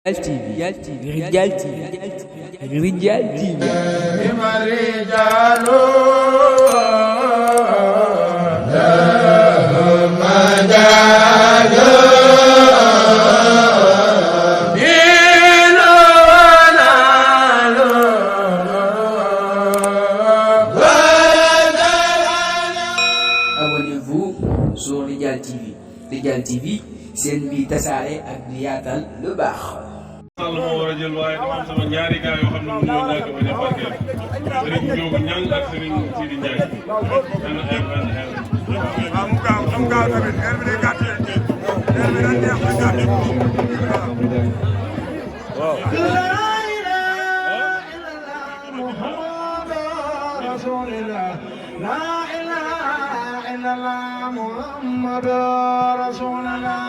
رجال تي رجال تي رجال لهم مجال دين ونال Abonnez-vous sur Ridial TV. Ridial TV seen bi tasaare ak di yaatal lu baax. Sall moo war a jël waaye dama am sama ñaari gars yoo xam ne ñoo ñàkk bañ a barkeel Serigne Ndiogu Niang ak Serigne Sidi Ndiaye waaw mu gaaw tamit heure bi day gàtt heure bi day neex ba gàtt waaw la ilaha illallah muhammadur rasulullah la ilaha illallah muhammadur rasulullah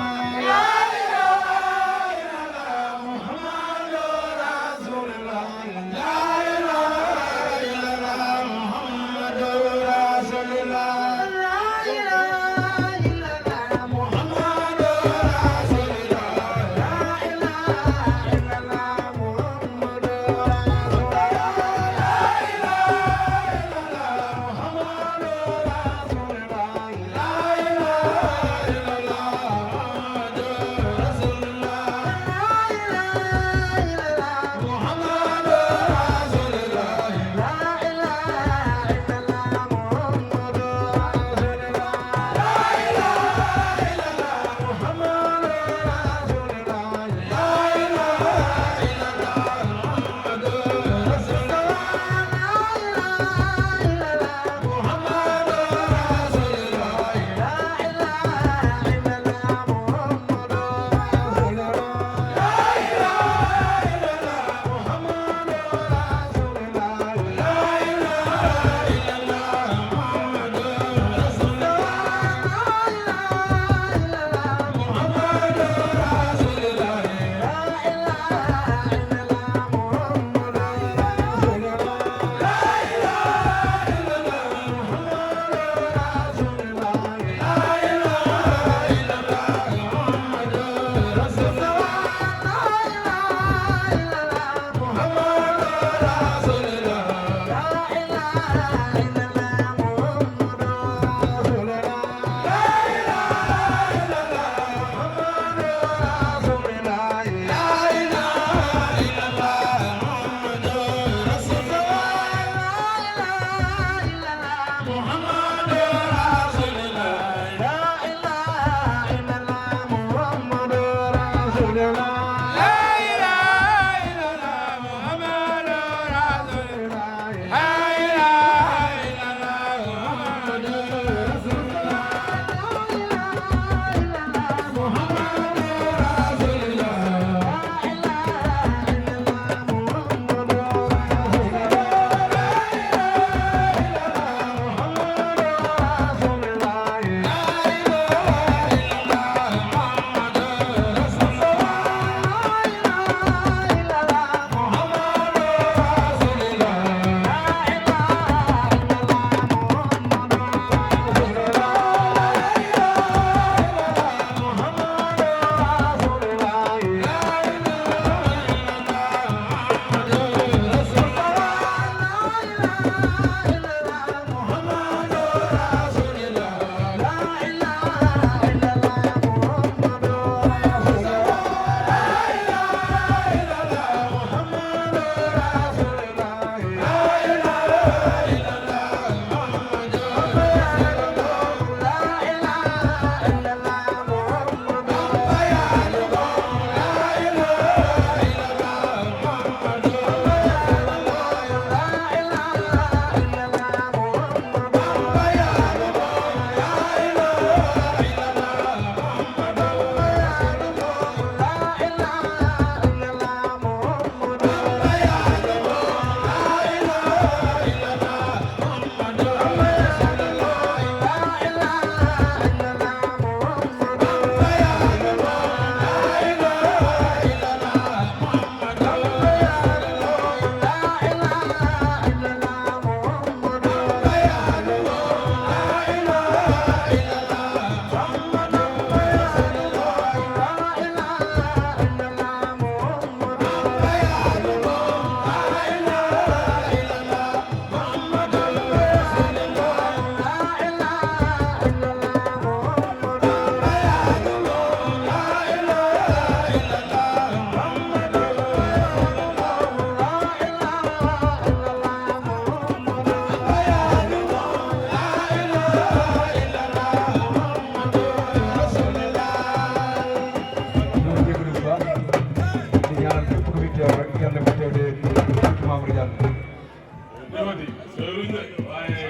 loolu nag waaye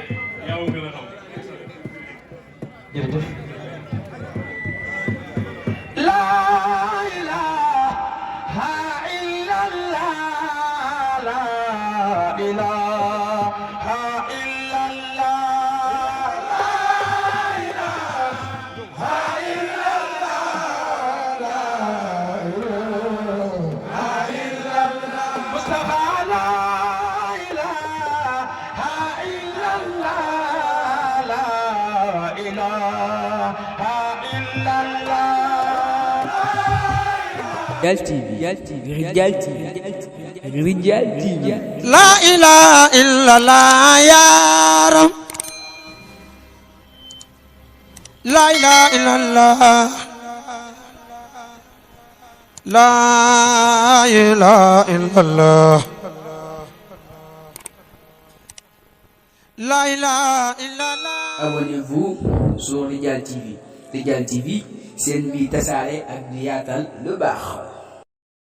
yaa gën a xam. jërëjëf. La ilaha illallah, la ilaha illallah, la ilaha illallah, la ilaha illallah, Mustafa, la ilaha illallah, la ilaha illallah. Rijal TV, Rijal TV, Rijal TV. La ilaha illallah ya Rab. La ilaha illallah. La ilaha illallah. La ilaha illallah. Abonnez-vous sur Rijal TV. Rijal TV, c'est une vie tassare ak di yaatal lu baax.